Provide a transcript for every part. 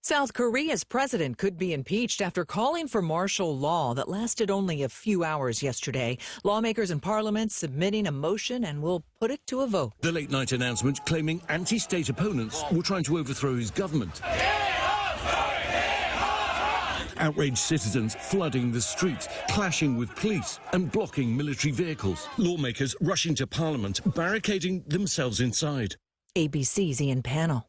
South Korea's president could be impeached after calling for martial law that lasted only a few hours yesterday. Lawmakers in parliament submitting a motion and will put it to a vote. The late-night announcement claiming anti-state opponents were trying to overthrow his government. Outraged citizens flooding the streets, clashing with police and blocking military vehicles. Lawmakers rushing to parliament, barricading themselves inside. ABC's Ian Pannell.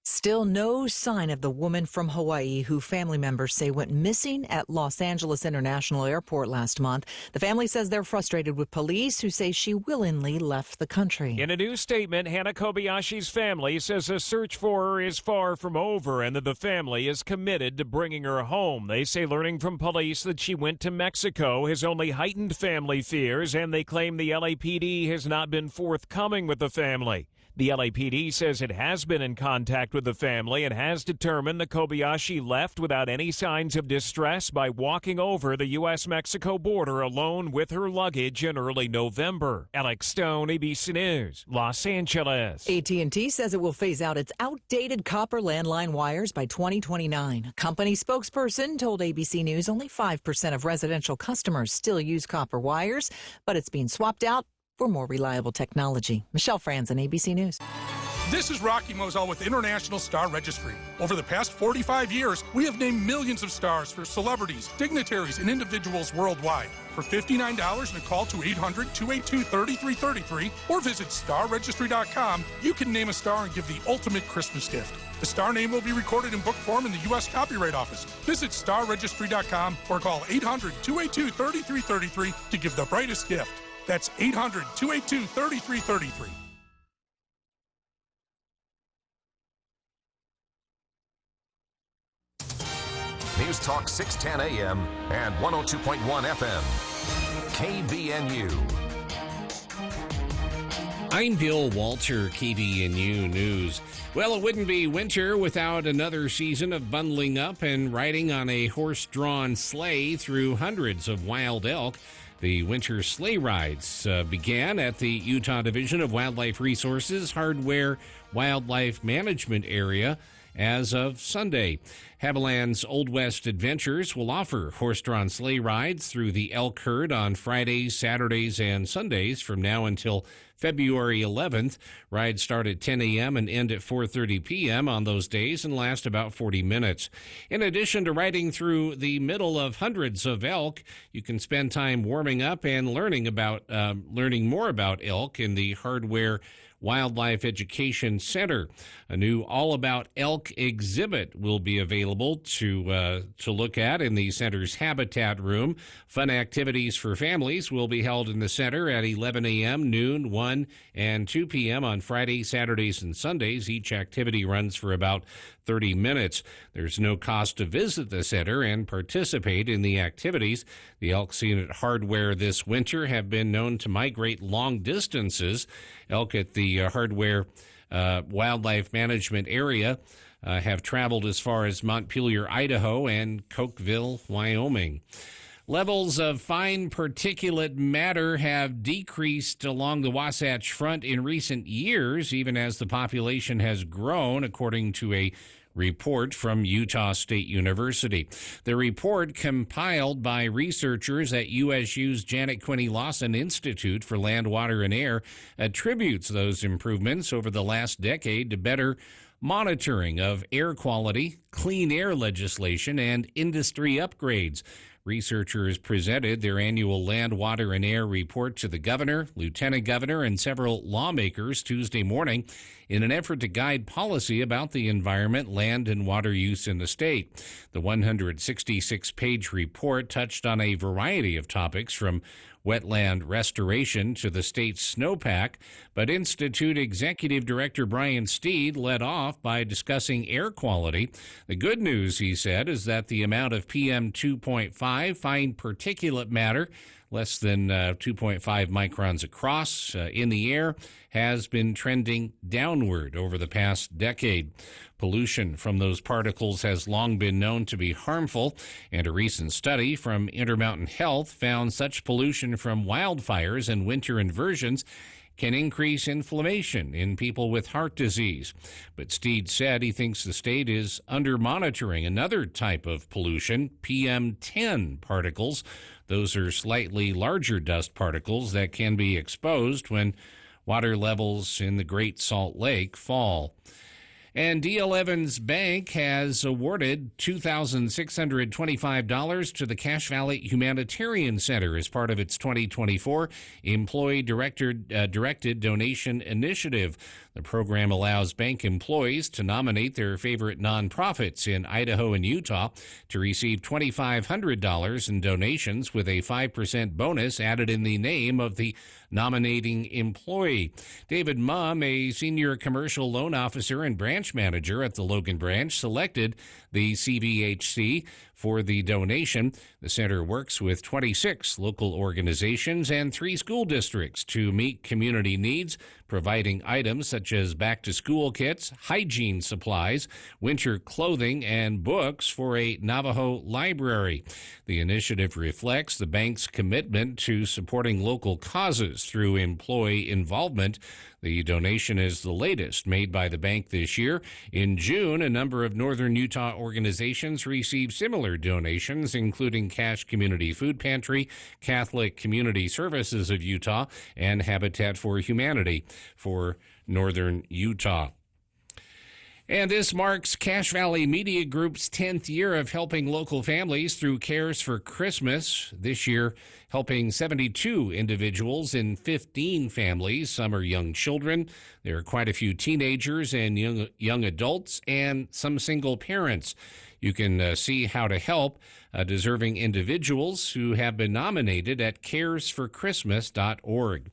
Still no sign of the woman from Hawaii who family members say went missing at Los Angeles International Airport last month. The family says they're frustrated with police who say she willingly left the country. In a new statement, Hana Kobayashi's family says a search for her is far from over and that the family is committed to bringing her home. They say learning from police that she went to Mexico has only heightened family fears, and they claim the LAPD has not been forthcoming with the family. The LAPD says it has been in contact with the family and has determined that Kobayashi left without any signs of distress by walking over the U.S.-Mexico border alone with her luggage in early November. Alex Stone, ABC News, Los Angeles. AT&T says it will phase out its outdated copper landline wires by 2029. A company spokesperson told ABC News only 5% of residential customers still use copper wires, but it's being swapped out for more reliable technology. Michelle Franzen, ABC News. This is Rocky Moselle with International Star Registry. Over the past 45 years, we have named millions of stars for celebrities, dignitaries, and individuals worldwide. For $59 and a call to 800-282-3333 or visit starregistry.com, you can name a star and give the ultimate Christmas gift. The star name will be recorded in book form in the U.S. Copyright Office. Visit starregistry.com or call 800-282-3333 to give the brightest gift. That's 800-282-3333. News Talk 610 AM and 102.1 FM. KVNU. I'm Bill Walter, KVNU News. Well, it wouldn't be winter without another season of bundling up and riding on a horse-drawn sleigh through hundreds of wild elk. The winter sleigh rides began at the Utah Division of Wildlife Resources Hardware Wildlife Management Area as of Sunday. Haviland's Old West Adventures will offer horse-drawn sleigh rides through the elk herd on Fridays, Saturdays, and Sundays from now until February 11th. Rides start at 10 a.m. and end at 4:30 p.m. on those days and last about 40 minutes. In addition to riding through the middle of hundreds of elk, you can spend time warming up and learning more about elk in the Hardware Wildlife Education Center. A new All About Elk exhibit will be available to look at in the center's habitat room. Fun activities for families will be held in the center at 11 a.m., noon, 1, and 2 p.m. on Fridays, Saturdays, and Sundays. Each activity runs for about 30 minutes. There's no cost to visit the center and participate in the activities. The elk seen at Hardware this winter have been known to migrate long distances. Elk at the Hardware Wildlife Management Area have traveled as far as Montpelier, Idaho, and Cokeville, Wyoming. Levels of fine particulate matter have decreased along the Wasatch Front in recent years, even as the population has grown, according to a report from Utah State University. The report, compiled by researchers at USU's Janet Quinney Lawson Institute for Land, Water, and Air, attributes those improvements over the last decade to better monitoring of air quality, clean air legislation, and industry upgrades. Researchers presented their annual Land, Water, and Air report to the governor, lieutenant governor, and several lawmakers Tuesday morning in an effort to guide policy about the environment, land, and water use in the state. The 166-page report touched on a variety of topics from wetland restoration to the state's snowpack, but Institute Executive Director Brian Steed led off by discussing air quality. The good news, he said, is that the amount of PM 2.5 fine particulate matter, less than 2.5 microns across in the air, has been trending downward over the past decade. Pollution from those particles has long been known to be harmful, and a recent study from Intermountain Health found such pollution from wildfires and winter inversions can increase inflammation in people with heart disease. But Steed said he thinks the state is under-monitoring another type of pollution, PM10 particles. Those are slightly larger dust particles that can be exposed when water levels in the Great Salt Lake fall. And D.L. Evans Bank has awarded $2,625 to the Cache Valley Humanitarian Center as part of its 2024 Employee Directed Donation Initiative. The program allows bank employees to nominate their favorite nonprofits in Idaho and Utah to receive $2,500 in donations with a 5% bonus added in the name of the nominating employee. David Mumm, a senior commercial loan officer and branch manager at the Logan branch, selected the CVHC for the donation. The center works with 26 local organizations and 3 school districts to meet community needs, providing items such as back-to-school kits, hygiene supplies, winter clothing, and books for a Navajo library. The initiative reflects the bank's commitment to supporting local causes through employee involvement. The donation is the latest made by the bank this year. In June, a number of northern Utah organizations received similar donations, including Cache Community Food Pantry, Catholic Community Services of Utah, and Habitat for Humanity for northern Utah. And this marks Cache Valley Media Group's 10th year of helping local families through Cares for Christmas. This year, helping 72 individuals in 15 families. Some are young children. There are quite a few teenagers and young adults and some single parents. You can see how to help deserving individuals who have been nominated at caresforchristmas.org.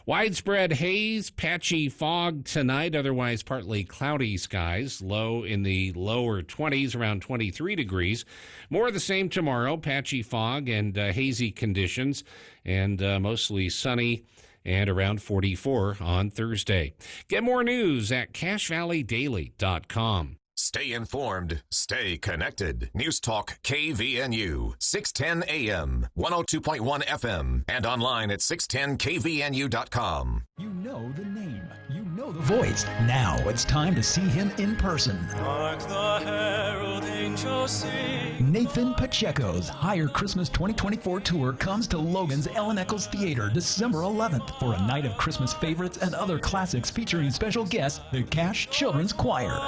Widespread haze, patchy fog tonight, otherwise partly cloudy skies, low in the lower 20s, around 23 degrees. More of the same tomorrow, patchy fog and hazy conditions, and mostly sunny and around 44 on Thursday. Get more news at CacheValleyDaily.com. Stay informed, stay connected. News Talk KVNU, 610 AM, 102.1 FM, and online at 610kvnu.com. You know the name. You know the voice. Now it's time to see him in person. Hark the herald angels sing. Nathan Pacheco's Higher Christmas 2024 tour comes to Logan's Ellen Eccles Theater December 11th for a night of Christmas favorites and other classics featuring special guests, the Cache Children's Choir.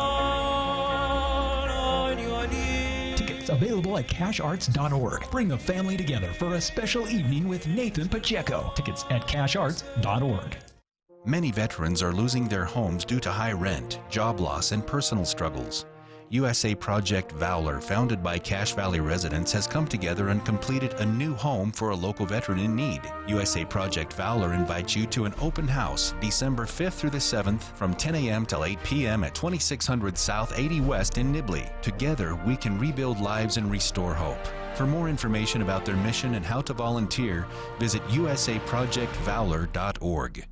Tickets available at CacheArts.org. Bring the family together for a special evening with Nathan Pacheco. Tickets at CacheArts.org. Many veterans are losing their homes due to high rent, job loss, and personal struggles. USA Project Valor, founded by Cache Valley residents, has come together and completed a new home for a local veteran in need. USA Project Valor invites you to an open house December 5th through the 7th from 10 a.m. till 8 p.m. at 2600 South 80 West in Nibley. Together, we can rebuild lives and restore hope. For more information about their mission and how to volunteer, visit usaprojectvalor.org.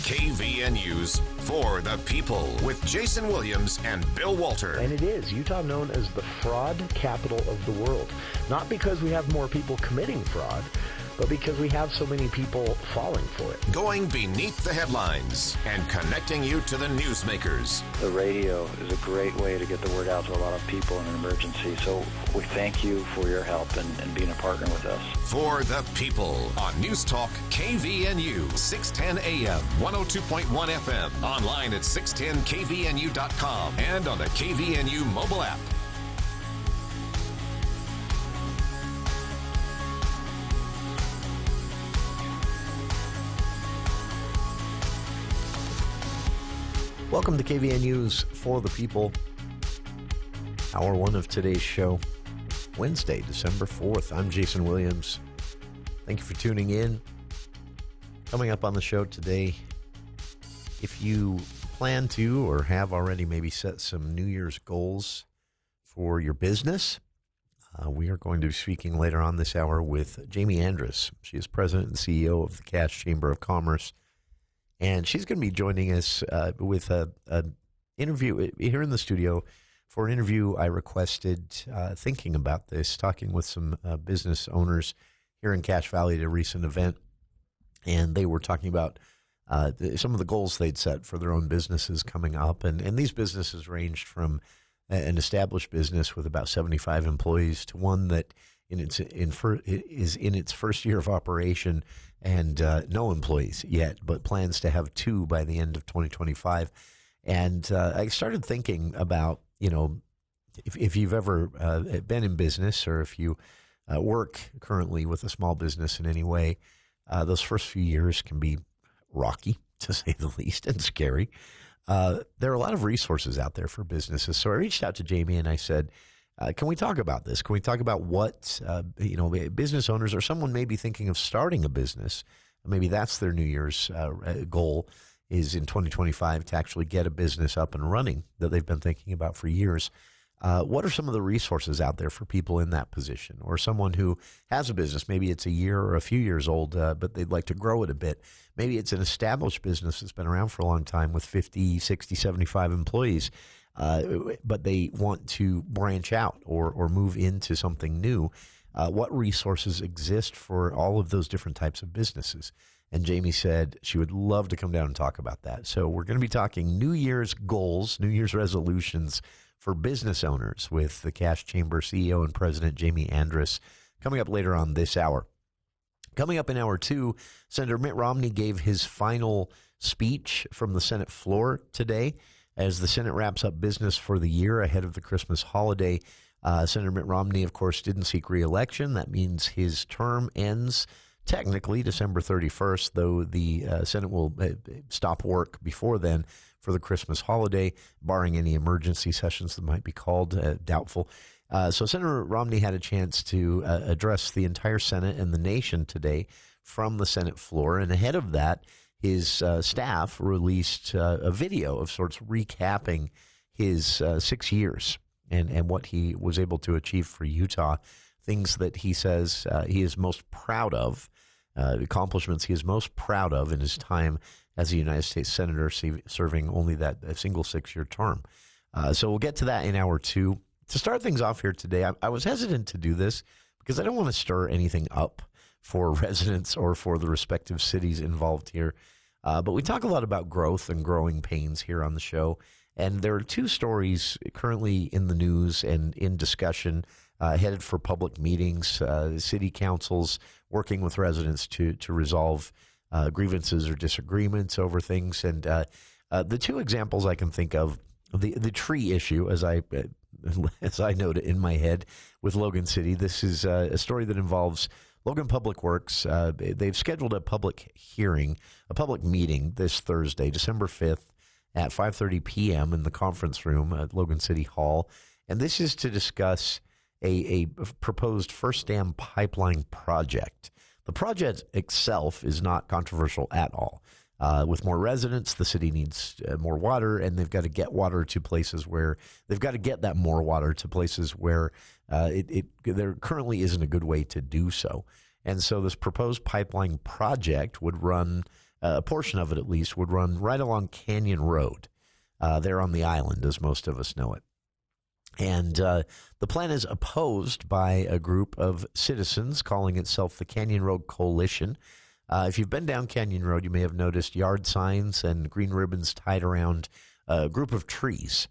KVNU's For the People with Jason Williams and Bill Walter. And it is Utah known as the fraud capital of the world. Not because we have more people committing fraud, but because we have so many people falling for it. Going beneath the headlines and connecting you to the newsmakers. The radio is a great way to get the word out to a lot of people in an emergency. So we thank you for your help and being a partner with us. For the People on News Talk KVNU, 610 AM, 102.1 FM, online at 610kvnu.com and on the KVNU mobile app. Welcome to KVNU's For the People, hour one of today's show, Wednesday, December 4th. I'm Jason Williams. Thank you for tuning in. Coming up on the show today, if you plan to or have already maybe set some New Year's goals for your business, we are going to be speaking later on this hour with Jamie Andrus. She is president and CEO of the Cache Chamber of Commerce. And she's going to be joining us with an interview here in the studio for an interview I requested thinking about this, talking with some business owners here in Cache Valley at a recent event. and they were talking about some of the goals they'd set for their own businesses coming up. And these businesses ranged from an established business with about 75 employees to one that is in its first year of operation and no employees yet, but plans to have 2 by the end of 2025. And I started thinking about, if you've ever been in business, or if you work currently with a small business in any way, those first few years can be rocky, to say the least, and scary. There are a lot of resources out there for businesses. So I reached out to Jamie and I said, can we talk about this? Can we talk about what, business owners or someone may be thinking of starting a business? Maybe that's their New Year's goal, is in 2025 to actually get a business up and running that they've been thinking about for years. What are some of the resources out there for people in that position, or someone who has a business? Maybe it's a year or a few years old, but they'd like to grow it a bit. Maybe it's an established business that's been around for a long time with 50, 60, 75 employees, but they want to branch out or move into something new. What resources exist for all of those different types of businesses? And Jamie said she would love to come down and talk about that. So we're going to be talking New Year's goals, New Year's resolutions for business owners with the Cash Chamber CEO and President Jamie Andrus coming up later on this hour. Coming up in hour 2, Senator Mitt Romney gave his final speech from the Senate floor today as the Senate wraps up business for the year ahead of the Christmas holiday. Senator Mitt Romney, of course, didn't seek re-election. That means his term ends technically December 31st, though the Senate will stop work before then for the Christmas holiday, barring any emergency sessions that might be called, doubtful. So Senator Romney had a chance to address the entire Senate and the nation today from the Senate floor. And ahead of that, his staff released a video of sorts recapping his 6 years and what he was able to achieve for Utah, things that he says he is most proud of, accomplishments he is most proud of in his time as a United States Senator, serving only that single 6-year term. So we'll get to that in hour 2. To start things off here today, I was hesitant to do this because I don't want to stir anything up for residents or for the respective cities involved here. But we talk a lot about growth and growing pains here on the show. And there are 2 stories currently in the news and in discussion, headed for public meetings, city councils working with residents to resolve grievances or disagreements over things. And the 2 examples I can think of, the tree issue, as I note it in my head with Logan City. This is a story that involves Logan Public Works. They've scheduled a public hearing, a public meeting this Thursday, December 5th at 5:30 p.m. in the conference room at Logan City Hall. And this is to discuss a proposed First Dam pipeline project. The project itself is not controversial at all. With more residents, the city needs more water, and they've got to get water to places where they've got to get that more water to places where there currently isn't a good way to do so. And so this proposed pipeline project would run, a portion of it at least, would run right along Canyon Road there on the island, as most of us know it. And the plan is opposed by a group of citizens calling itself the Canyon Road Coalition. If you've been down Canyon Road, you may have noticed yard signs and green ribbons tied around a group of trees.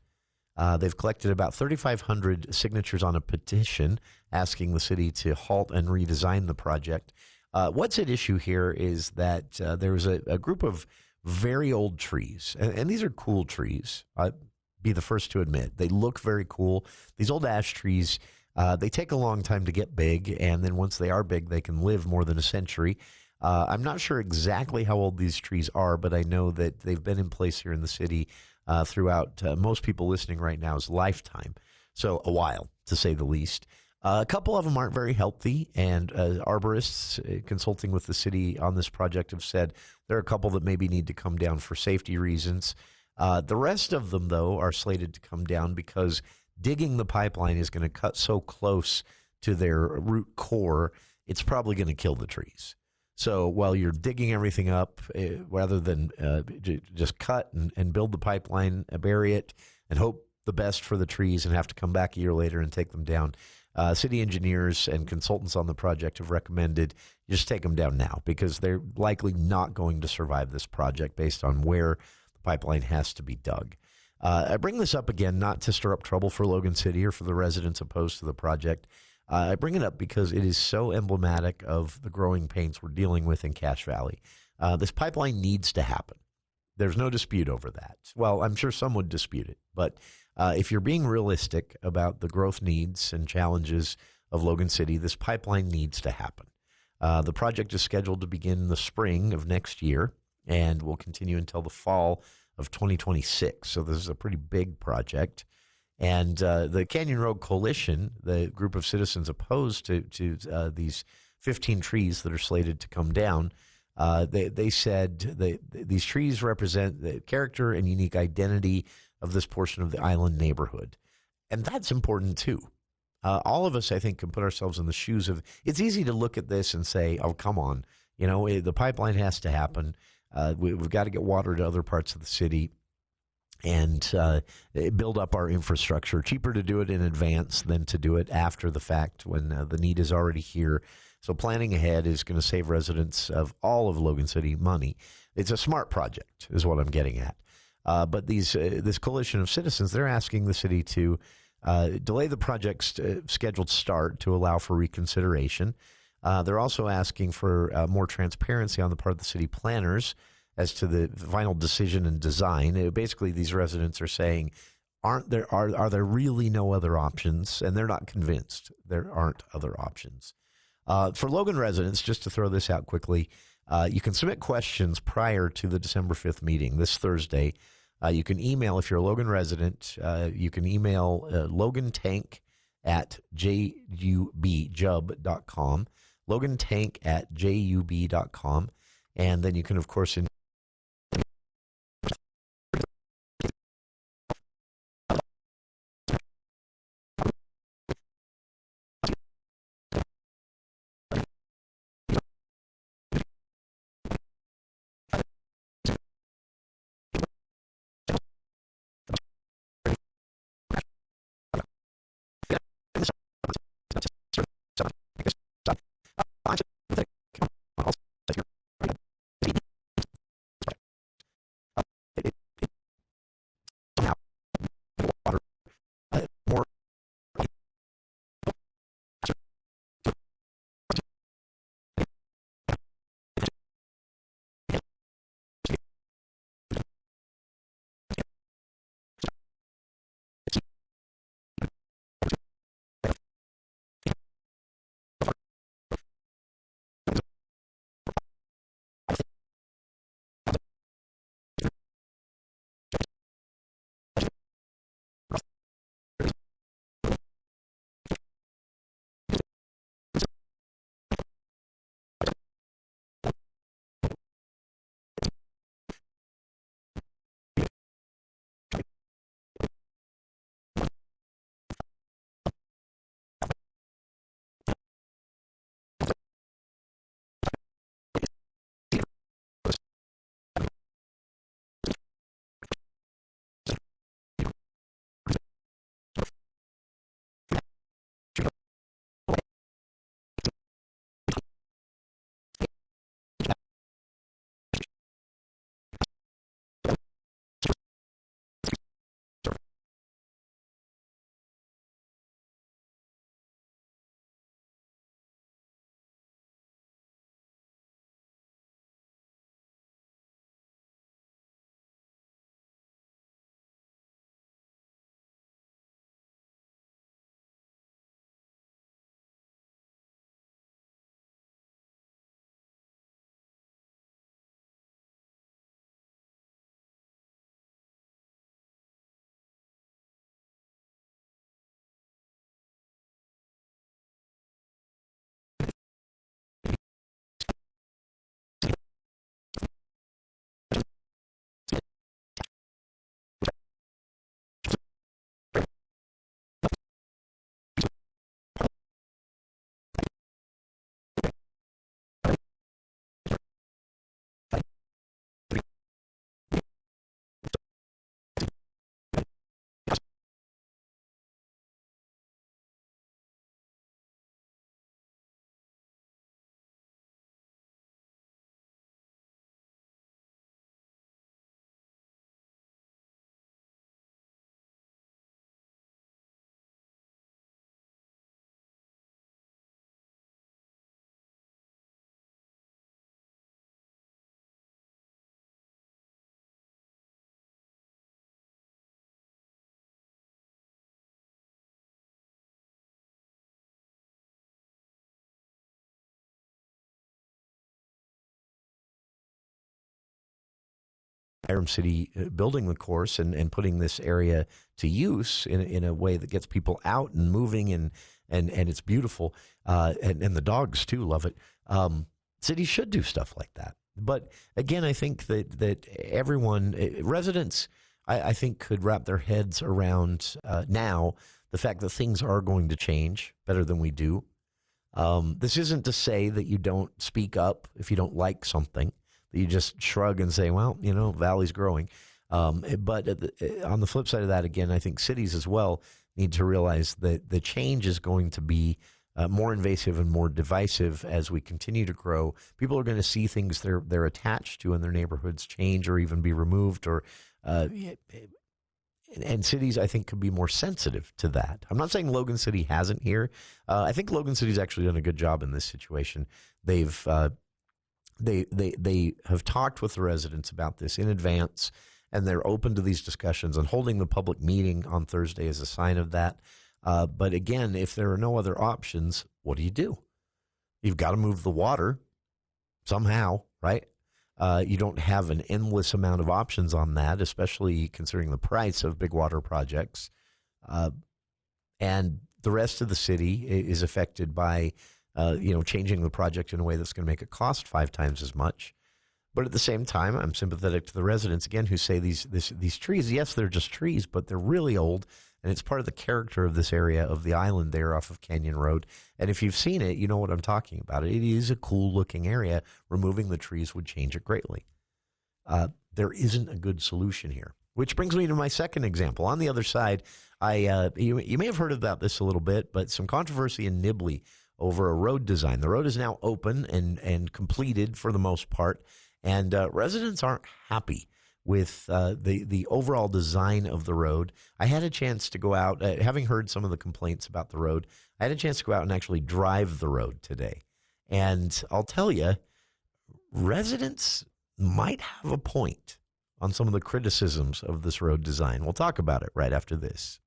They've collected about 3,500 signatures on a petition asking the city to halt and redesign the project. What's at issue here is that there's a group of very old trees, and these are cool trees. I'd be the first to admit. They look very cool. These old ash trees, they take a long time to get big, and then once they are big, they can live more than a century. I'm not sure exactly how old these trees are, but I know that they've been in place here in the city throughout most people listening right now's lifetime. So a while, to say the least. A couple of them aren't very healthy, and arborists consulting with the city on this project have said there are a couple that maybe need to come down for safety reasons. The rest of them, though, are slated to come down because digging the pipeline is going to cut so close to their root core, it's probably going to kill the trees. So while you're digging everything up, rather than just cut and build the pipeline, bury it, and hope the best for the trees and have to come back a year later and take them down, City engineers and consultants on the project have recommended you just take them down now because they're likely not going to survive this project based on where the pipeline has to be dug. I bring this up again not to stir up trouble for Logan City or for the residents opposed to the project. I bring it up because it is so emblematic of the growing pains we're dealing with in Cache Valley. This pipeline needs to happen. There's no dispute over that. Well, I'm sure some would dispute it, but if you're being realistic about the growth needs and challenges of Logan City, this pipeline needs to happen. The project is scheduled to begin in the spring of next year and will continue until the fall of 2026. So this is a pretty big project. And the Canyon Road Coalition, the group of citizens opposed to these 15 trees that are slated to come down, they said these trees represent the character and unique identity of this portion of the island neighborhood. And that's important too. All of us, I think, can put ourselves in the shoes of, it's easy to look at this and say, oh, come on, the pipeline has to happen. We've got to get water to other parts of the city and build up our infrastructure. Cheaper to do it in advance than to do it after the fact when the need is already here. So planning ahead is going to save residents of all of Logan City money. It's a smart project is what I'm getting at. But this coalition of citizens, they're asking the city to delay the project's scheduled start to allow for reconsideration. They're also asking for more transparency on the part of the city planners as to the final decision and design. Basically, these residents are saying, are there really no other options? And they're not convinced there aren't other options. For Logan residents, just to throw this out quickly, you can submit questions prior to the December 5th meeting this Thursday. You can email, if you're a Logan resident, you can email logantank@jubjub.com, logantank@jub.com, and then you can, of course, Byram City building the course and putting this area to use in a way that gets people out and moving and it's beautiful. And the dogs, too, love it. Cities should do stuff like that. But again, I think that everyone, residents, I think could wrap their heads around now the fact that things are going to change better than we do. This isn't to say that you don't speak up if you don't like something, that you just shrug and say, well, Valley's growing. But on the flip side of that, again, I think cities as well need to realize that the change is going to be more invasive and more divisive as we continue to grow. People are going to see things they're attached to in their neighborhoods change or even be removed, or and cities, I think, could be more sensitive to that. I'm not saying Logan City hasn't here. I think Logan City's actually done a good job in this situation. They've they have talked with the residents about this in advance, and they're open to these discussions, and holding the public meeting on Thursday is a sign of that. But again, if there are no other options, what do? You've got to move the water somehow, right? You don't have an endless amount of options on that, especially considering the price of big water projects. And the rest of the city is affected by, changing the project in a way that's going to make it cost 5 times as much. But at the same time, I'm sympathetic to the residents, again, who say these trees, yes, they're just trees, but they're really old. And it's part of the character of this area of the island there off of Canyon Road. And if you've seen it, you know what I'm talking about. It is a cool-looking area. Removing the trees would change it greatly. There isn't a good solution here, which brings me to my second example. On the other side, you may have heard about this a little bit, but some controversy in Nibley over a road design. The road is now open and completed for the most part, and residents aren't happy with the overall design of the road. I had a chance to go out, having heard some of the complaints about the road, I had a chance to go out and actually drive the road today. And I'll tell you, residents might have a point on some of the criticisms of this road design. We'll talk about it right after this.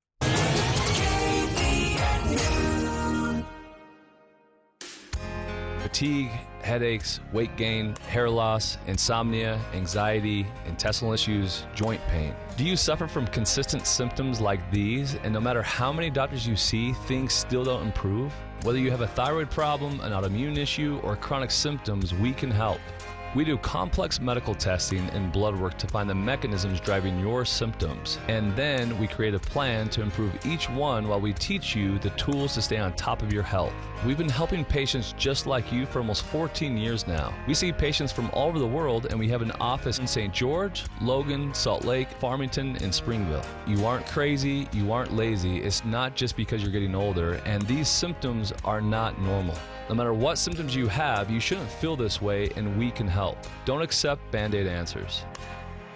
Fatigue, headaches, weight gain, hair loss, insomnia, anxiety, intestinal issues, joint pain. Do you suffer from consistent symptoms like these, and no matter how many doctors you see, things still don't improve? Whether you have a thyroid problem, an autoimmune issue, or chronic symptoms, we can help. We do complex medical testing and blood work to find the mechanisms driving your symptoms. And then we create a plan to improve each one while we teach you the tools to stay on top of your health. We've been helping patients just like you for almost 14 years now. We see patients from all over the world, and we have an office in St. George, Logan, Salt Lake, Farmington, and Springville. You aren't crazy, you aren't lazy. It's not just because you're getting older, and these symptoms are not normal. No matter what symptoms you have, you shouldn't feel this way, and we can help. Don't accept Band-Aid answers.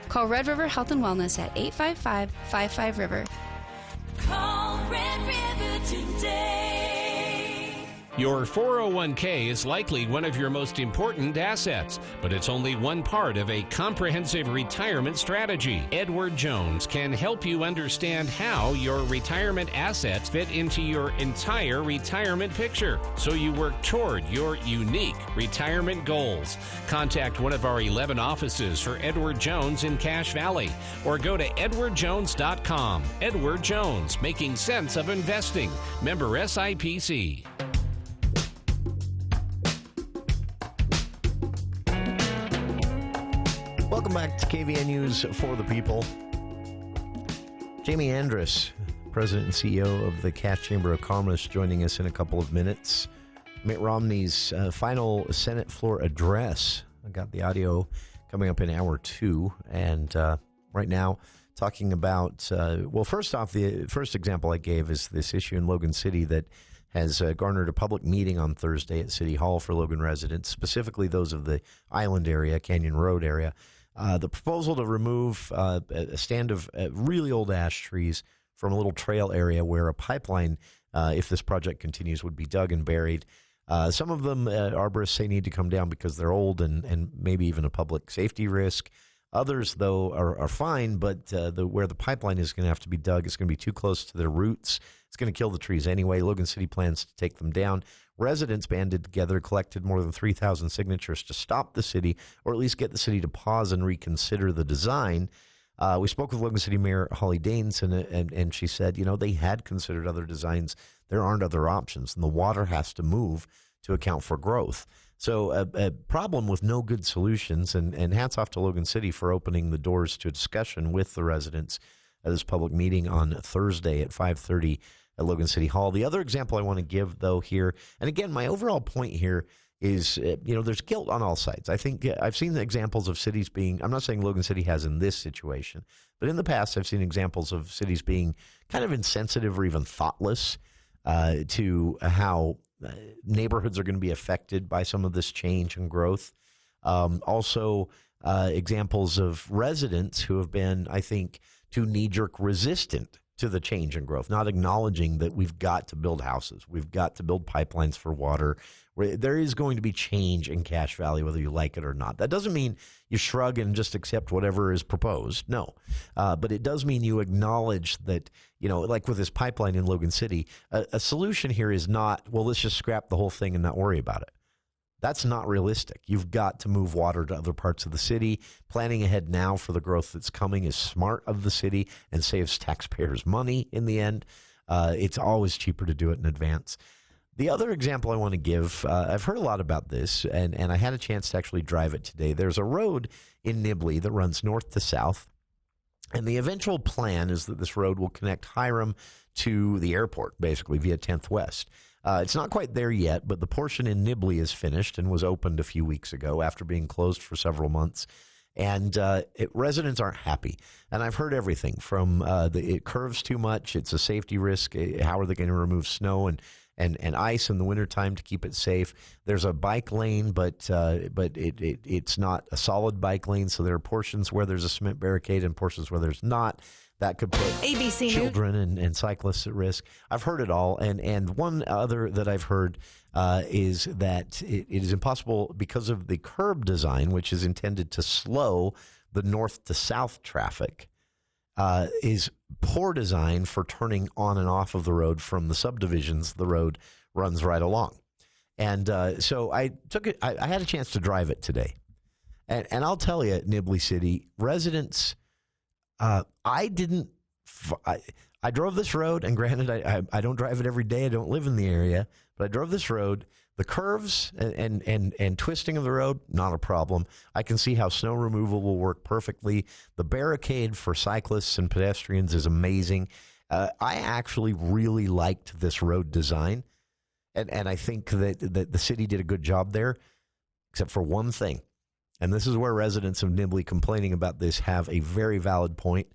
Call Red River Health and Wellness at 855-55-RIVER. Call Red River today. Your 401k is likely one of your most important assets, but it's only one part of a comprehensive retirement strategy. Edward Jones can help you understand how your retirement assets fit into your entire retirement picture, so you work toward your unique retirement goals. Contact one of our 11 offices for Edward Jones in Cache Valley, or go to edwardjones.com. Edward Jones, making sense of investing. Member SIPC. Welcome back to KVN News for the People. Jamie Andrus, President and CEO of the Cache Chamber of Commerce, joining us in a couple of minutes. Mitt Romney's final Senate floor address. I got the audio coming up in hour 2. And right now, talking about, first off, the first example I gave is this issue in Logan City that has garnered a public meeting on Thursday at City Hall for Logan residents, specifically those of the Island area, Canyon Road area. The proposal to remove a stand of really old ash trees from a little trail area where a pipeline, if this project continues, would be dug and buried. Some of them, arborists say, need to come down because they're old and maybe even a public safety risk. Others, though, are fine, but where the pipeline is going to have to be dug, it's going to be too close to their roots. It's going to kill the trees anyway. Logan City plans to take them down. Residents banded together, collected more than 3,000 signatures to stop the city, or at least get the city to pause and reconsider the design. We spoke with Logan City Mayor Holly Daines, and she said, they had considered other designs. There aren't other options, and the water has to move to account for growth. So a problem with no good solutions, and hats off to Logan City for opening the doors to a discussion with the residents at this public meeting on Thursday at 5:30 at Logan City Hall. The other example I want to give, though, here, and again, my overall point here is, there's guilt on all sides. I think I've seen examples of cities being, I'm not saying Logan City has in this situation, but in the past I've seen examples of cities being kind of insensitive or even thoughtless to how neighborhoods are going to be affected by some of this change and growth. Also, examples of residents who have been, I think, too knee-jerk resistant to the change and growth, not acknowledging that we've got to build houses, we've got to build pipelines for water. There is going to be change in Cache Valley, whether you like it or not. That doesn't mean you shrug and just accept whatever is proposed. No. But it does mean you acknowledge that, like with this pipeline in Logan City, a solution here is not, well, let's just scrap the whole thing and not worry about it. That's not realistic. You've got to move water to other parts of the city. Planning ahead now for the growth that's coming is smart of the city and saves taxpayers money in the end. It's always cheaper to do it in advance. The other example I want to give, I've heard a lot about this, and I had a chance to actually drive it today. There's a road in Nibley that runs north to south, and the eventual plan is that this road will connect Hiram to the airport, basically, via 10th West. It's not quite there yet, but the portion in Nibley is finished and was opened a few weeks ago after being closed for several months. And residents aren't happy. And I've heard everything from it curves too much, it's a safety risk, how are they going to remove snow and ice in the wintertime to keep it safe. There's a bike lane, but it's not a solid bike lane, so there are portions where there's a cement barricade and portions where there's not. That could put ABC children and cyclists at risk. I've heard it all. And one other that I've heard is that it is impossible because of the curb design, which is intended to slow the north to south traffic, is poor design for turning on and off of the road from the subdivisions. The road runs right along. And so I took it. I had a chance to drive it today. And I'll tell you, Nibley City residents, I drove this road, and granted, I don't drive it every day. I don't live in the area, but I drove this road. The curves and twisting of the road, not a problem. I can see how snow removal will work perfectly. The barricade for cyclists and pedestrians is amazing. I actually really liked this road design, and I think that the city did a good job there, except for one thing. And this is where residents of Nibley complaining about this have a very valid point.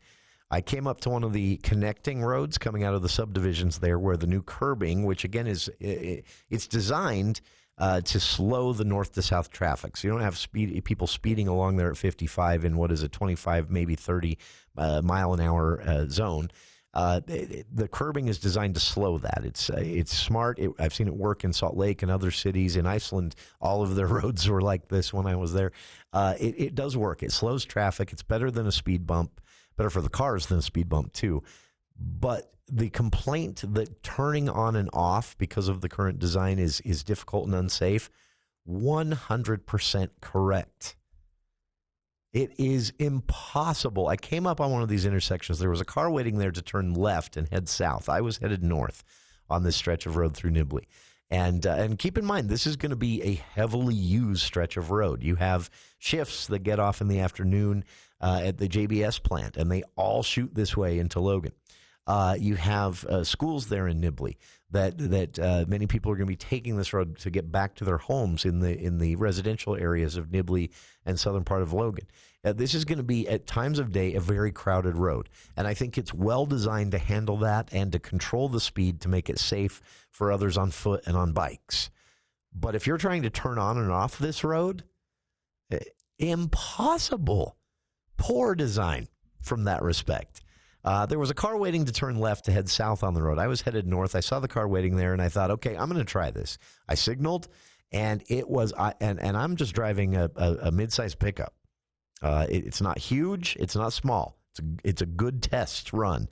I came up to one of the connecting roads coming out of the subdivisions there where the new curbing, which again is it's designed to slow the north to south traffic. So you don't have people speeding along there at 55 in what is a 25, maybe 30 mile an hour zone. The curbing is designed to slow that. It's smart. I've seen it work in Salt Lake and other cities. In Iceland, all of their roads were like this when I was there. It does work. It slows traffic. It's better than a speed bump, better for the cars than a speed bump too. But the complaint that turning on and off because of the current design is difficult and unsafe, 100% correct. It is impossible. I came up on one of these intersections. There was a car waiting there to turn left and head south. I was headed north on this stretch of road through Nibley. And keep in mind, this is going to be a heavily used stretch of road. You have shifts that get off in the afternoon at the JBS plant, and they all shoot this way into Logan. You have schools there in Nibley that many people are going to be taking this road to get back to their homes in the residential areas of Nibley and southern part of Logan. This is going to be, at times of day, a very crowded road. And I think it's well designed to handle that and to control the speed to make it safe for others on foot and on bikes. But if you're trying to turn on and off this road, impossible. Poor design from that respect. There was a car waiting to turn left to head south on the road. I was headed north. I saw the car waiting there, and I thought, okay, I'm going to try this. I signaled, and it was, and I'm just driving a mid-sized pickup. It's not huge. It's not small. It's a good test run.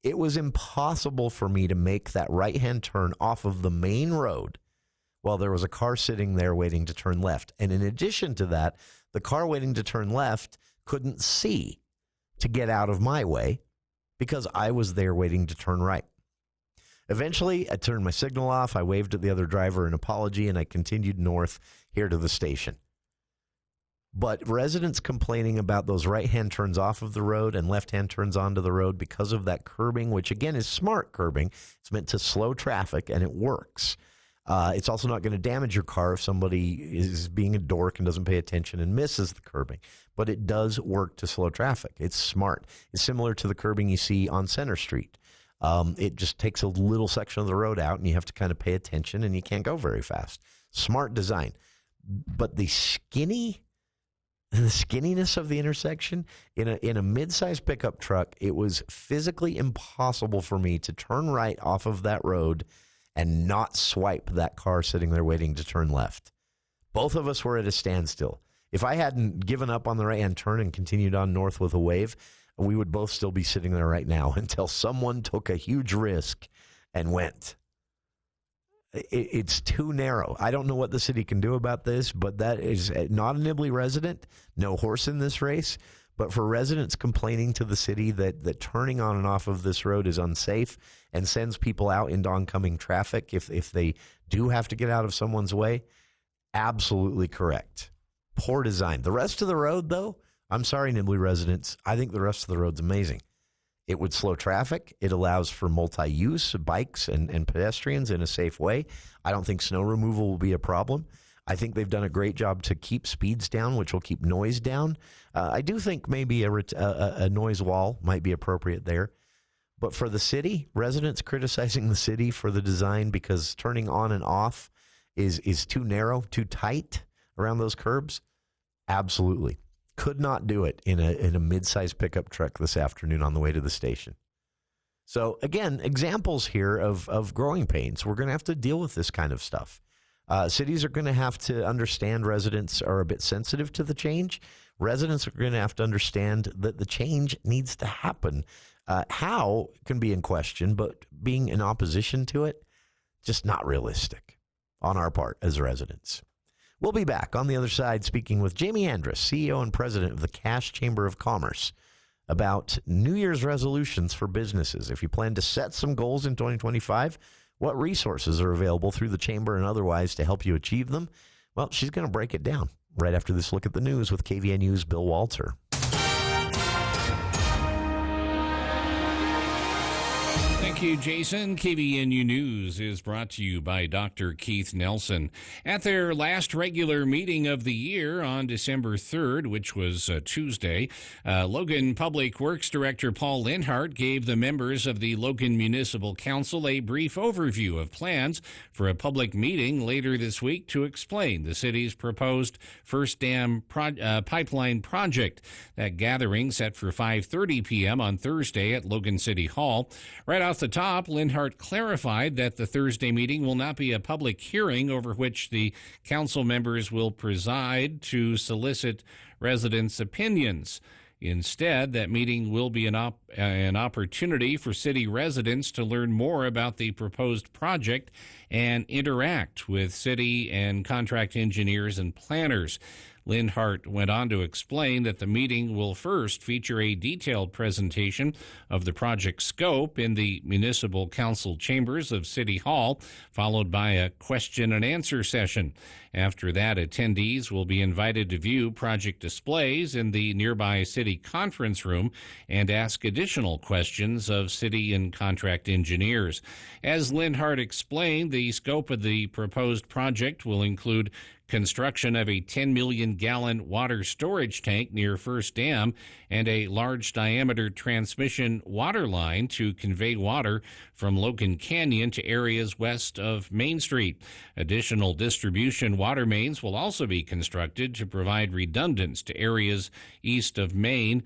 It was impossible for me to make that right-hand turn off of the main road while there was a car sitting there waiting to turn left. And in addition to that, the car waiting to turn left couldn't see to get out of my way because I was there waiting to turn right. Eventually, I turned my signal off. I waved at the other driver in apology, and I continued north here to the station. But residents complaining about those right-hand turns off of the road and left-hand turns onto the road because of that curbing, which, again, is smart curbing. It's meant to slow traffic, and it works. It's also not going to damage your car if somebody is being a dork and doesn't pay attention and misses the curbing. But it does work to slow traffic. It's smart. It's similar to the curbing you see on Center Street. It just takes a little section of the road out, and you have to kind of pay attention, and you can't go very fast. Smart design. But the skinniness of the intersection, in a mid-sized pickup truck, it was physically impossible for me to turn right off of that road and not swipe that car sitting there waiting to turn left. Both of us were at a standstill. If I hadn't given up on the right-hand turn and continued on north with a wave, we would both still be sitting there right now until someone took a huge risk and went. It's too narrow. I don't know what the city can do about this, but that is not a Nibley resident, no horse in this race. But for residents complaining to the city that turning on and off of this road is unsafe and sends people out into oncoming traffic if they do have to get out of someone's way, absolutely correct. Poor design. The rest of the road, though, I'm sorry, Nibley residents, I think the rest of the road's amazing. It would slow traffic. It allows for multi-use, bikes and pedestrians in a safe way. I don't think snow removal will be a problem. I think they've done a great job to keep speeds down, which will keep noise down. I do think maybe a noise wall might be appropriate there. But for the city, residents criticizing the city for the design because turning on and off is too narrow, too tight around those curbs, absolutely. Could not do it in a mid-sized pickup truck this afternoon on the way to the station. So, again, examples here of growing pains. We're going to have to deal with this kind of stuff. Cities are going to have to understand residents are a bit sensitive to the change. Residents are going to have to understand that the change needs to happen. How can be in question, but being in opposition to it, just not realistic on our part as residents. We'll be back on the other side speaking with Jamie Andrus, CEO and president of the Cache Chamber of Commerce, about New Year's resolutions for businesses. If you plan to set some goals in 2025, what resources are available through the chamber and otherwise to help you achieve them? Well, she's going to break it down right after this look at the news with KVNU's Bill Walter. Thank you, Jason. KVNU News is brought to you by Dr. Keith Nelson. At their last regular meeting of the year on December 3rd, which was Tuesday, Logan Public Works Director Paul Linhart gave the members of the Logan Municipal Council a brief overview of plans for a public meeting later this week to explain the city's proposed First Dam pipeline project. That gathering set for 5:30 p.m. on Thursday at Logan City Hall. Right off the top, Linhart clarified that the Thursday meeting will not be a public hearing over which the council members will preside to solicit residents' opinions. Instead, that meeting will be an opportunity for city residents to learn more about the proposed project and interact with city and contract engineers and planners. Linhart went on to explain that the meeting will first feature a detailed presentation of the project scope in the municipal council chambers of City Hall, followed by a question and answer session. After that, attendees will be invited to view project displays in the nearby city conference room and ask additional questions of city and contract engineers. As Linhart explained, the scope of the proposed project will include construction of a 10 million gallon water storage tank near First Dam and a large diameter transmission water line to convey water from Logan Canyon to areas west of Main Street. Additional distribution water mains will also be constructed to provide redundance to areas east of Main.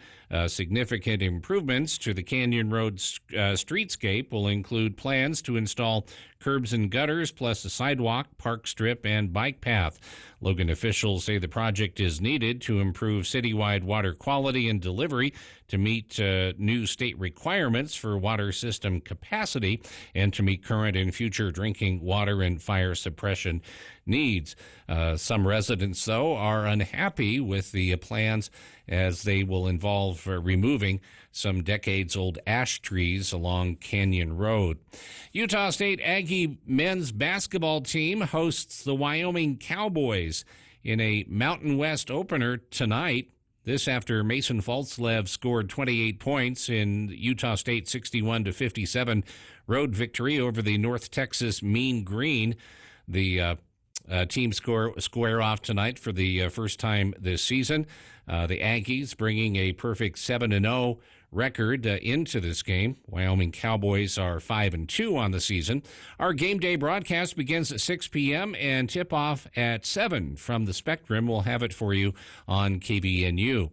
Significant improvements to the Canyon Road streetscape will include plans to install curbs and gutters, plus a sidewalk, park strip, and bike path. Logan officials say the project is needed to improve citywide water quality and delivery to meet new state requirements for water system capacity and to meet current and future drinking water and fire suppression needs. Some residents, though, are unhappy with the plans as they will involve removing some decades-old ash trees along Canyon Road. Utah State Aggie men's basketball team hosts the Wyoming Cowboys in a Mountain West opener tonight. This after Mason Faltzlev scored 28 points in Utah State 61-57 road victory over the North Texas Mean Green. The team square off tonight for the first time this season. The Aggies bringing a perfect 7-0 record into this game. Wyoming Cowboys are 5-2 on the season. Our game day broadcast begins at 6 p.m. and tip-off at 7 from the Spectrum. We'll have it for you on KVNU.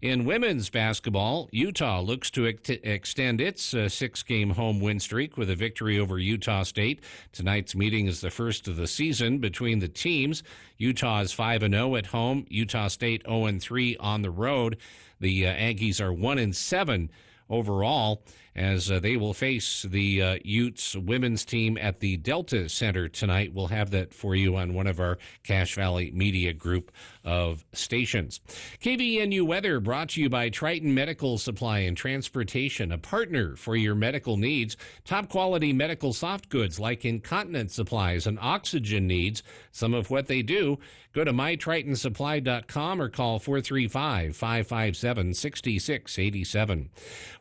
In women's basketball, Utah looks to extend its six-game home win streak with a victory over Utah State. Tonight's meeting is the first of the season between the teams. Utah is 5-0 at home. Utah State 0-3 on the road. The Aggies are 1-7 overall as they will face the Utes women's team at the Delta Center tonight. We'll have that for you on one of our Cache Valley Media Group of stations. KVNU weather brought to you by Triton Medical Supply and Transportation, a partner for your medical needs. Top quality medical soft goods like incontinence supplies and oxygen needs. Some of what they do. Go to mytritonsupply.com or call 435-557-6687.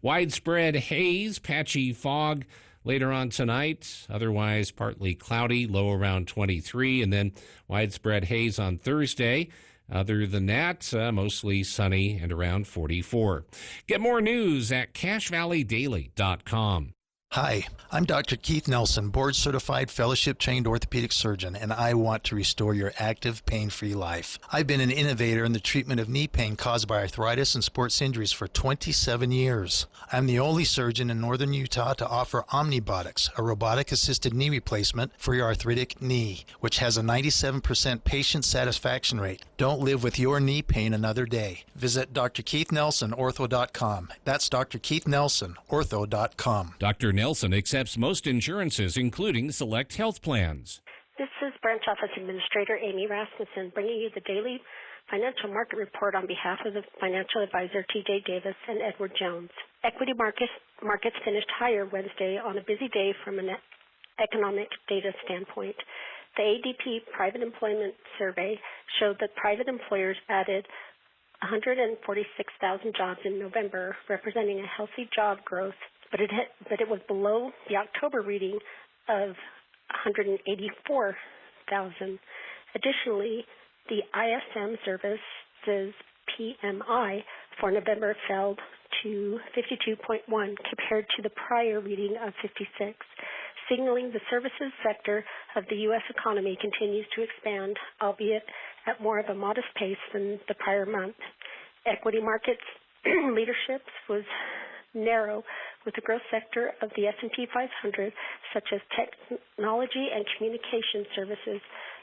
Widespread haze, patchy fog later on tonight. Otherwise, partly cloudy, low around 23, and then widespread haze on Thursday. Other than that, mostly sunny and around 44. Get more news at CacheValleyDaily.com. Hi, I'm Dr. Keith Nelson, board-certified, fellowship-trained orthopedic surgeon, and I want to restore your active, pain-free life. I've been an innovator in the treatment of knee pain caused by arthritis and sports injuries for 27 years. I'm the only surgeon in northern Utah to offer Omnibotics, a robotic-assisted knee replacement for your arthritic knee, which has a 97% patient satisfaction rate. Don't live with your knee pain another day. Visit drkeithnelsonortho.com. That's drkeithnelsonortho.com. Dr. Nelson accepts most insurances, including select health plans. This is Branch Office Administrator Amy Rasmussen bringing you the daily financial market report on behalf of the financial advisor T.J. Davis and Edward Jones. Equity markets finished higher Wednesday on a busy day from an economic data standpoint. The ADP Private Employment Survey showed that private employers added 146,000 jobs in November, representing a healthy job growth, but it was below the October reading of 184,000. Additionally, the ISM Services PMI for November fell to 52.1 compared to the prior reading of 56, signaling the services sector of the U.S. economy continues to expand, albeit at more of a modest pace than the prior month. Equity markets leadership was narrow, with the growth sector of the S&P 500, such as technology and communication services,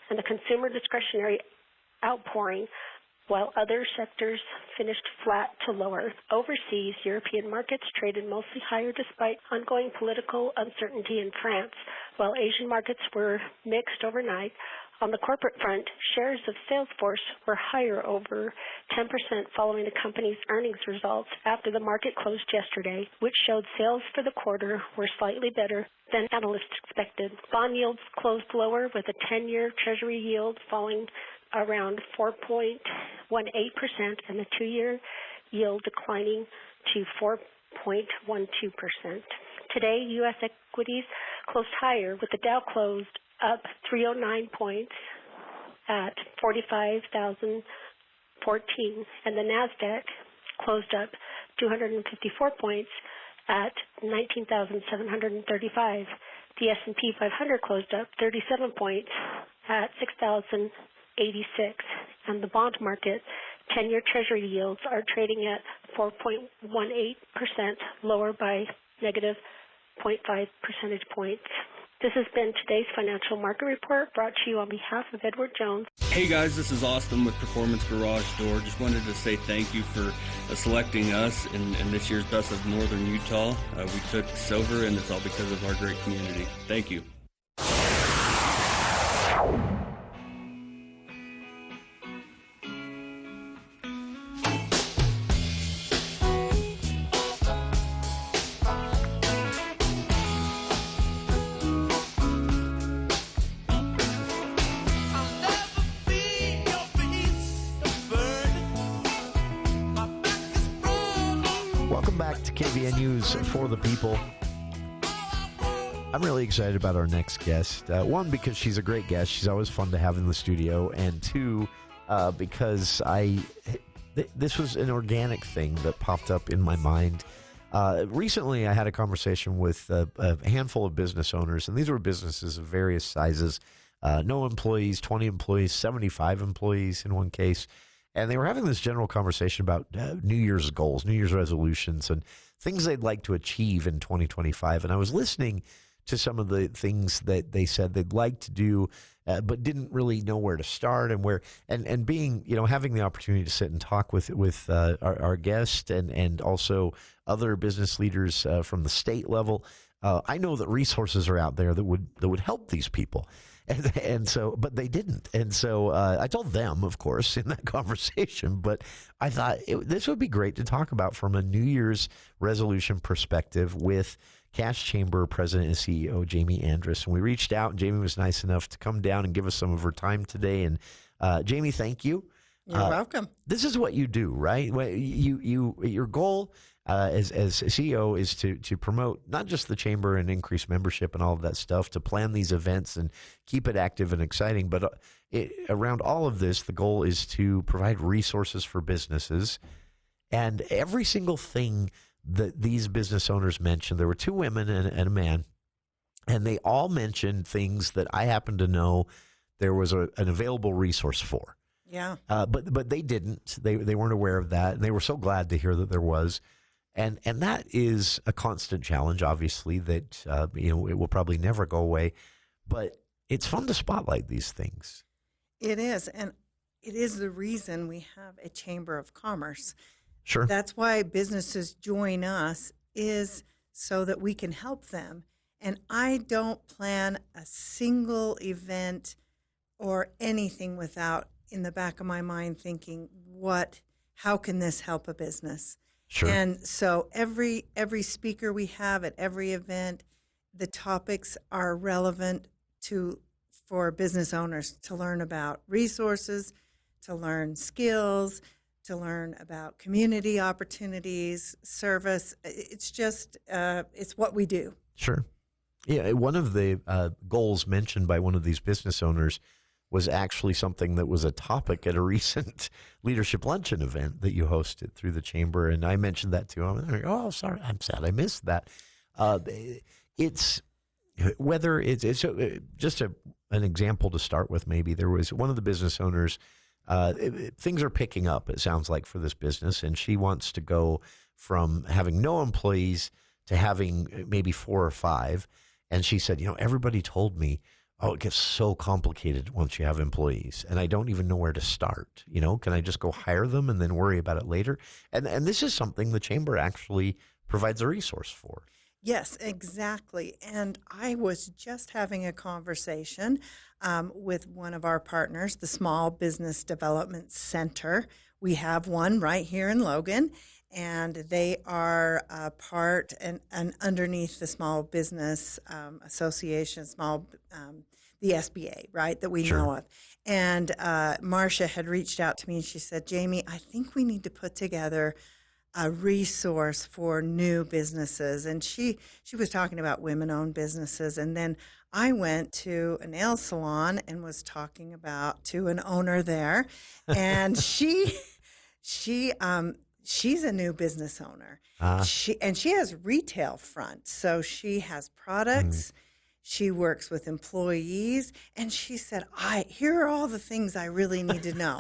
and the consumer discretionary outpouring, while other sectors finished flat to lower. Overseas, European markets traded mostly higher despite ongoing political uncertainty in France, while Asian markets were mixed overnight. On the corporate front, shares of Salesforce were higher over 10% following the company's earnings results after the market closed yesterday, which showed sales for the quarter were slightly better than analysts expected. Bond yields closed lower, with a 10-year Treasury yield falling around 4.18% and the 2-year yield declining to 4.12%. Today, U.S. equities closed higher, with the Dow closed up 309 points at 45,014, and the NASDAQ closed up 254 points at 19,735. The S&P 500 closed up 37 points at 6,086, and the bond market 10-year Treasury yields are trading at 4.18%, lower by negative 0.5 percentage points. This has been today's financial market report brought to you on behalf of Edward Jones. Hey guys, this is Austin with Performance Garage Door. Just wanted to say thank you for selecting us in this year's Best of Northern Utah. We took silver, and it's all because of our great community. Thank you. Welcome back to KVN News for the People. I'm really excited about our next guest. One, because she's a great guest. She's always fun to have in the studio. And two, because this was an organic thing that popped up in my mind. Recently, I had a conversation with a handful of business owners, and these were businesses of various sizes. No employees, 20 employees, 75 employees in one case. And they were having this general conversation about New Year's goals, New Year's resolutions, and things they'd like to achieve in 2025. And I was listening to some of the things that they said they'd like to do, but didn't really know where to start and being, having the opportunity to sit and talk with our guest and also other business leaders from the state level. I know that resources are out there that would help these people. And so, but they didn't. And so I told them, of course, in that conversation, but I thought this would be great to talk about from a New Year's resolution perspective with Cash Chamber President and CEO Jamie Andrus. And we reached out, and Jamie was nice enough to come down and give us some of her time today. And Jamie, thank you. You're welcome. This is what you do, right? Your goal as CEO is to promote not just the chamber and increase membership and all of that stuff, to plan these events and keep it active and exciting. But around all of this, the goal is to provide resources for businesses. And every single thing that these business owners mentioned, there were two women and a man, and they all mentioned things that I happen to know there was an available resource for. Yeah. But they didn't. They weren't aware of that, and they were so glad to hear that there was. And that is a constant challenge, obviously, that it will probably never go away. But it's fun to spotlight these things. It is, and it is the reason we have a Chamber of Commerce. Sure. That's why businesses join us, is so that we can help them. And I don't plan a single event or anything without, in the back of my mind, thinking, how can this help a business? Sure. And so every speaker we have at every event, the topics are relevant for business owners to learn about resources, to learn skills, to learn about community opportunities, service. It's just, it's what we do. Sure. Yeah, one of the goals mentioned by one of these business owners was actually something that was a topic at a recent leadership luncheon event that you hosted through the chamber. And I mentioned that to him. And they're like, oh, sorry, I'm sad I missed that. It's just an example to start with. Maybe there was one of the business owners, things are picking up, it sounds like, for this business. And she wants to go from having no employees to having maybe 4 or 5. And she said, everybody told me, oh, it gets so complicated once you have employees, and I don't even know where to start. Can I just go hire them and then worry about it later? And this is something the chamber actually provides a resource for. Yes, exactly. And I was just having a conversation with one of our partners, the Small Business Development Center. We have one right here in Logan, and they are part and underneath the Small Business Association, the SBA, right, that we know of. And Marcia had reached out to me, and she said, Jamie, I think we need to put together a resource for new businesses. And she was talking about women-owned businesses. And then I went to a nail salon and was talking to an owner there, and she's a new business owner. She has retail front, so she has products. She works with employees, and she said, here are all the things I really need to know.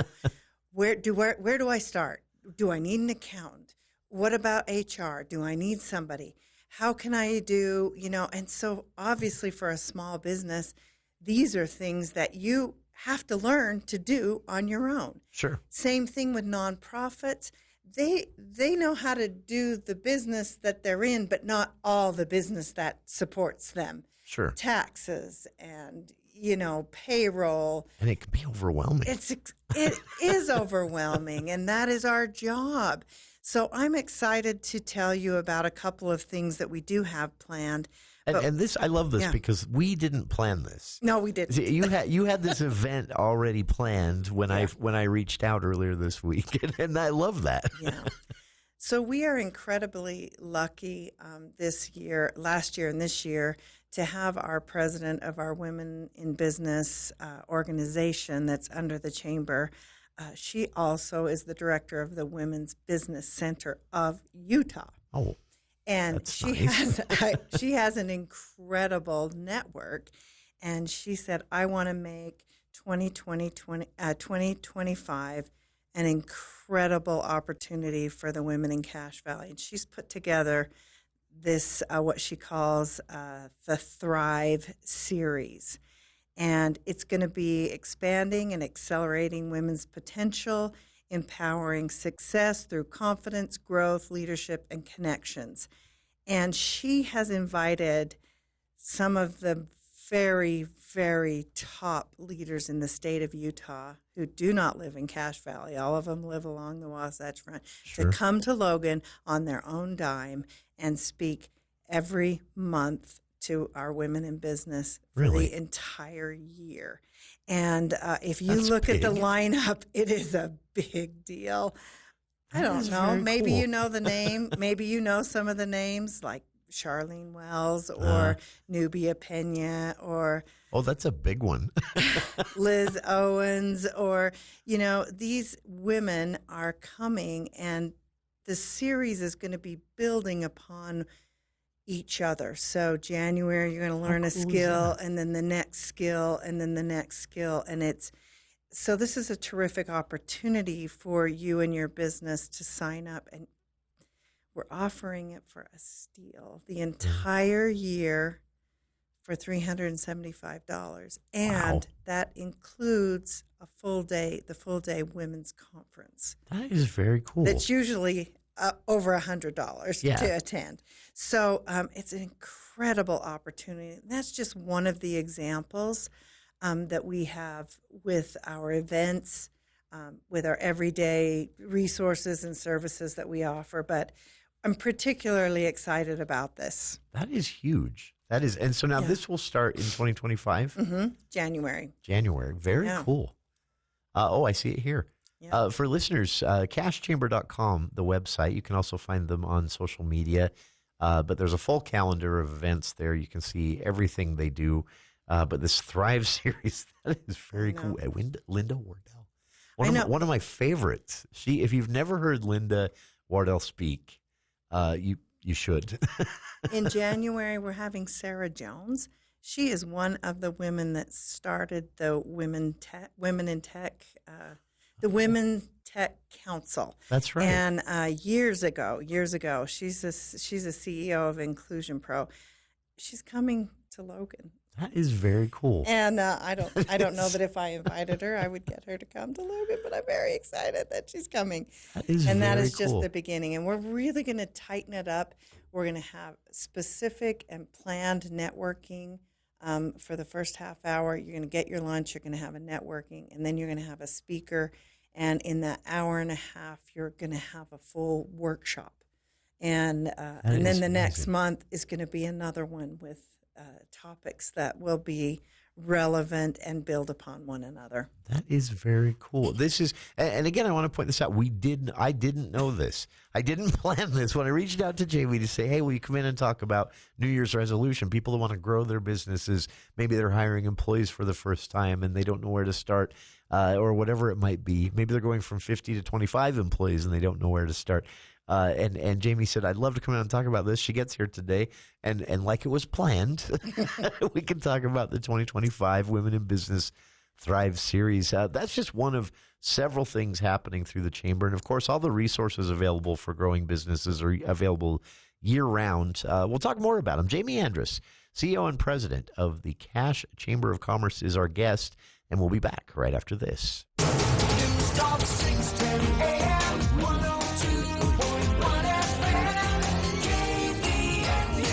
Where do I start? Do I need an accountant? What about HR? Do I need somebody? How can I do, and so obviously for a small business, these are things that you have to learn to do on your own. Sure. Same thing with nonprofits. They know how to do the business that they're in, but not all the business that supports them. Sure. Taxes and, payroll. And it can be overwhelming. It is overwhelming, and that is our job. So I'm excited to tell you about a couple of things that we do have planned. And this, I love this because we didn't plan this. No, we didn't. See, you had this event already planned when I reached out earlier this week, and I love that. Yeah. So we are incredibly lucky last year and this year, to have our president of our Women in Business organization that's under the chamber. She also is the director of the Women's Business Center of Utah. Oh. And she has an incredible network, and she said, I want to make 2025 an incredible opportunity for the women in Cache Valley. And she's put together this, what she calls the Thrive Series. And it's going to be expanding and accelerating women's potential, empowering success through confidence, growth, leadership, and connections. And she has invited some of the very, very top leaders in the state of Utah who do not live in Cache Valley. All of them live along the Wasatch Front, to come to Logan on their own dime and speak every month to our women in business for the entire year. And if you look at the lineup, it is a big deal. I don't know. Maybe you know the name. Maybe you know some of the names like Charlene Wells or Nubia Pena or... Oh, that's a big one. Liz Owens or, these women are coming, and the series is going to be building upon each other. So January, you're going to learn a skill, and then the next skill, and then the next skill. And so this is a terrific opportunity for you and your business to sign up. And we're offering it for a steal the entire year for $375. And that includes the full day women's conference. That is very cool. That's usually over $100 to attend. So it's an incredible opportunity. And that's just one of the examples that we have with our events, with our everyday resources and services that we offer. But I'm particularly excited about this. That is huge. That is, and so now this will start in 2025? Mm-hmm. January. Very cool. I see it here. Yeah. For listeners, cashechamber.com, the website. You can also find them on social media. But there's a full calendar of events there. You can see everything they do. But this Thrive series, that is very cool. Linda Wardell. One of my favorites. If you've never heard Linda Wardell speak, you should. In January, we're having Sarah Jones. She is one of the women that started the Women in Tech, the Women Tech Council. That's right. And years ago, she's a CEO of Inclusion Pro. She's coming to Logan. That is very cool. And I don't know that if I invited her, I would get her to come to Logan, but I'm very excited that she's coming. That is just the beginning. And we're really going to tighten it up. We're going to have specific and planned networking for the first half hour. You're going to get your lunch. You're going to have a networking, and then you're going to have a speaker. And in that hour and a half, you're going to have a full workshop. And then the next month is going to be another one with topics that will be relevant and build upon one another. That is very cool. This is, and again, I want to point this out. I didn't know this. I didn't plan this. When I reached out to Jamie to say, hey, will you come in and talk about New Year's resolution? People who want to grow their businesses, maybe they're hiring employees for the first time and they don't know where to start, or whatever it might be. Maybe they're going from 50 to 25 employees and they don't know where to start. And Jamie said, I'd love to come in and talk about this. She gets here today, and like it was planned, we can talk about the 2025 Women in Business Thrive series. That's just one of several things happening through the chamber. And, of course, all the resources available for growing businesses are available year-round. We'll talk more about them. Jamie Andrus, CEO and President of the Cache Chamber of Commerce, is our guest, and we'll be back right after this. News Talk 610 AM, 102.1 FM, KVNU.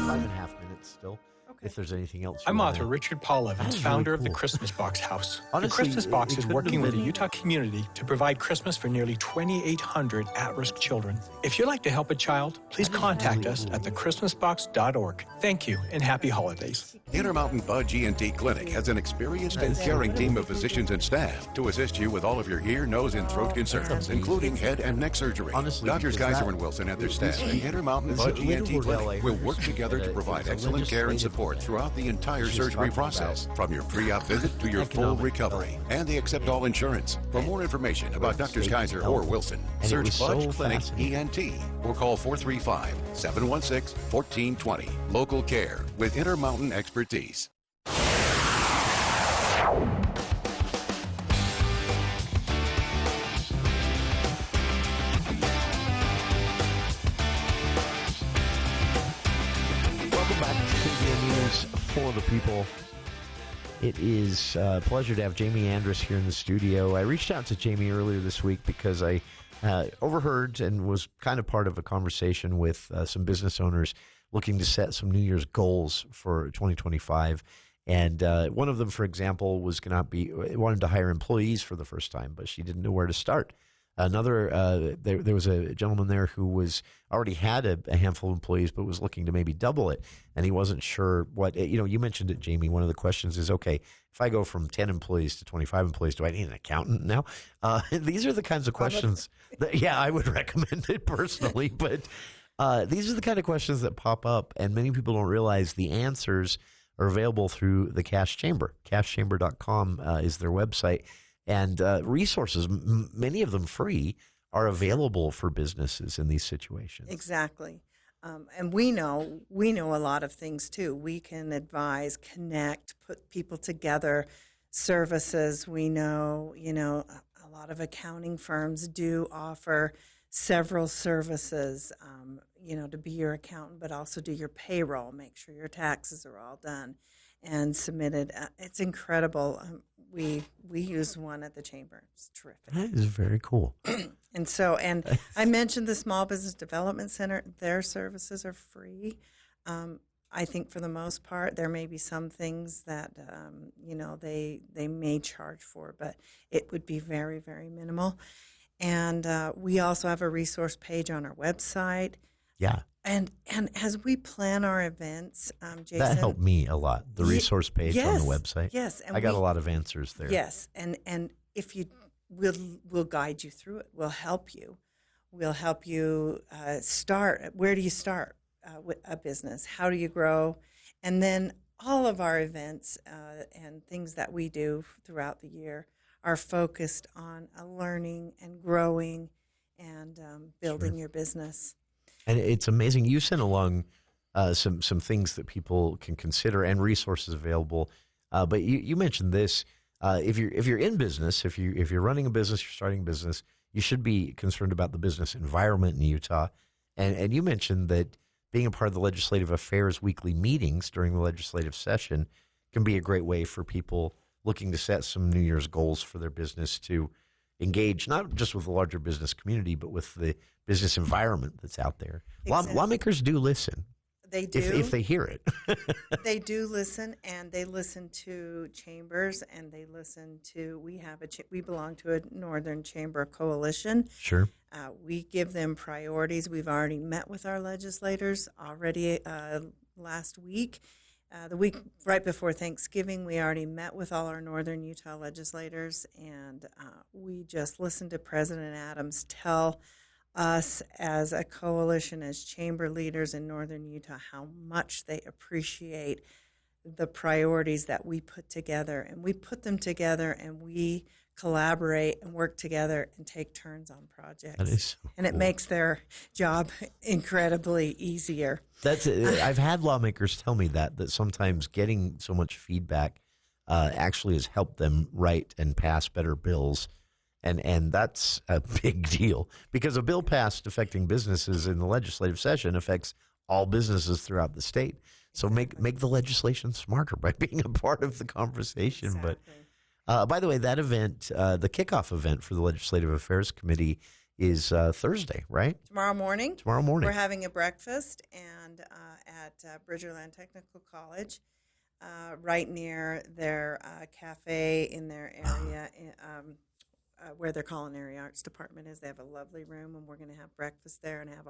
5.5 minutes still. If there's anything else. I'm author Richard Paul Evans, founder of the Christmas Box House. Honestly, the Christmas Box it is couldn't working have with the been- Utah community to provide Christmas for nearly 2,800 at-risk children. If you'd like to help a child, please contact us at thechristmasbox.org. Thank you and happy holidays. Intermountain Budge ENT Clinic has an experienced and caring team of physicians and staff to assist you with all of your ear, nose, and throat concerns, including head and neck surgery. Doctors Geiser and Wilson and their staff at Intermountain Budge ENT Clinic will work together to provide excellent care and support throughout the entire surgery process, from your pre-op visit to your full recovery. And they accept all insurance. For more information about Drs. Kaiser or Wilson, search Budge Clinic ENT or call 435-716-1420. Local care with Intermountain expertise. Welcome back to KVN News for the People. It is a pleasure to have Jamie Andrus here in the studio. I reached out to Jamie earlier this week because I overheard and was kind of part of a conversation with some business owners looking to set some New Year's goals for 2025. And one of them, for example, was going to be wanted to hire employees for the first time, but she didn't know where to start. Another, there was a gentleman there who was already had a handful of employees, but was looking to maybe double it, and he wasn't sure what. You mentioned it, Jamie. One of the questions is, okay, if I go from 10 employees to 25 employees, do I need an accountant now? These are the kinds of questions that, I would recommend it personally, but these are the kind of questions that pop up, and many people don't realize the answers are available through the Cache Chamber. CacheChamber.com is their website. And resources, many of them free, are available for businesses in these situations. Exactly. And we know a lot of things too. We can advise, connect, put people together, services. We know, a lot of accounting firms do offer several services, to be your accountant, but also do your payroll, make sure your taxes are all done and submitted. It's incredible. We use one at the chamber. It's terrific. That is very cool. And I mentioned the Small Business Development Center. Their services are free. I think for the most part, there may be some things that, they may charge for, but it would be very, very minimal. And we also have a resource page on our website. Yeah. And as we plan our events, Jason, that helped me a lot. The resource page on the website. Yes, and I got a lot of answers there. Yes, and if we'll guide you through it. We'll help you. We'll help you start. Where do you start with a business? How do you grow? And then all of our events and things that we do throughout the year are focused on learning and growing and building your business. And it's amazing. You sent along some things that people can consider and resources available. But you mentioned this. If you're in business, if you're running a business, you're starting a business, you should be concerned about the business environment in Utah. And you mentioned that being a part of the Legislative Affairs weekly meetings during the legislative session can be a great way for people looking to set some New Year's goals for their business to engage not just with the larger business community, but with the business environment that's out there. Exactly. Lawmakers do listen. They do. If they hear it. They do listen, and they listen to chambers, and they listen to, we belong to a Northern Chamber Coalition. Sure. We give them priorities. We've already met with our legislators last week. The week right before Thanksgiving, we already met with all our Northern Utah legislators, and we just listened to President Adams tell us as a coalition, as chamber leaders in Northern Utah, how much they appreciate the priorities that we put together. And we put them together, and we collaborate and work together and take turns on projects. That is so and it cool. makes their job incredibly easier. That's I've had lawmakers tell me that sometimes getting so much feedback actually has helped them write and pass better bills. And that's a big deal because a bill passed affecting businesses in the legislative session affects all businesses throughout the state. So make the legislation smarter by being a part of the conversation. Exactly. But by the way, that event, the kickoff event for the Legislative Affairs Committee is Thursday, right? Tomorrow morning. Tomorrow morning. We're having a breakfast and at Bridgerland Technical College, right near their cafe in their area, where their culinary arts department is. They have a lovely room, and we're going to have breakfast there and have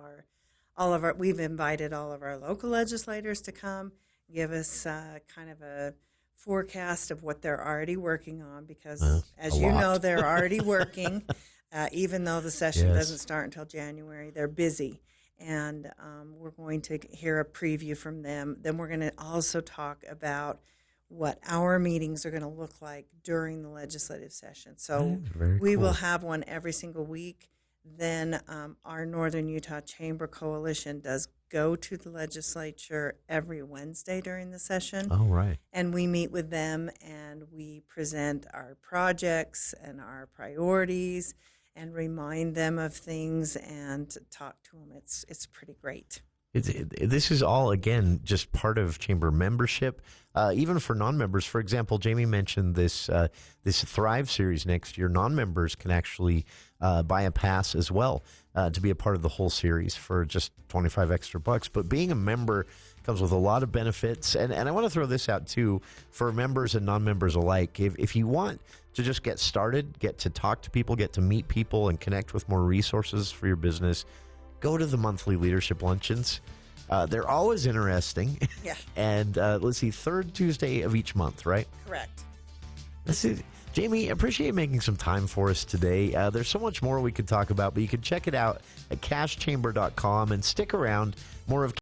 we've invited all of our local legislators to come, give us kind of a forecast of what they're already working on, because as you know, they're already working, even though the session doesn't start until January. They're busy, and we're going to hear a preview from them. Then we're going to also talk about what our meetings are going to look like during the legislative session. So we will have one every single week. Then our Northern Utah Chamber Coalition does go to the legislature every Wednesday during the session. Oh, right. And we meet with them and we present our projects and our priorities and remind them of things and talk to them. It's pretty great. This is all, again, just part of chamber membership, even for non-members. For example, Jamie mentioned this Thrive series next year. Non-members can actually buy a pass as well to be a part of the whole series for just $25 extra. But being a member comes with a lot of benefits. And I want to throw this out, too, for members and non-members alike. If you want to just get started, get to talk to people, get to meet people, and connect with more resources for your business, go to the monthly leadership luncheons. They're always interesting. Yeah. And let's see, third Tuesday of each month, right? Correct. Jamie, appreciate making some time for us today. There's so much more we could talk about, but you can check it out at cashchamber.com and stick around. More of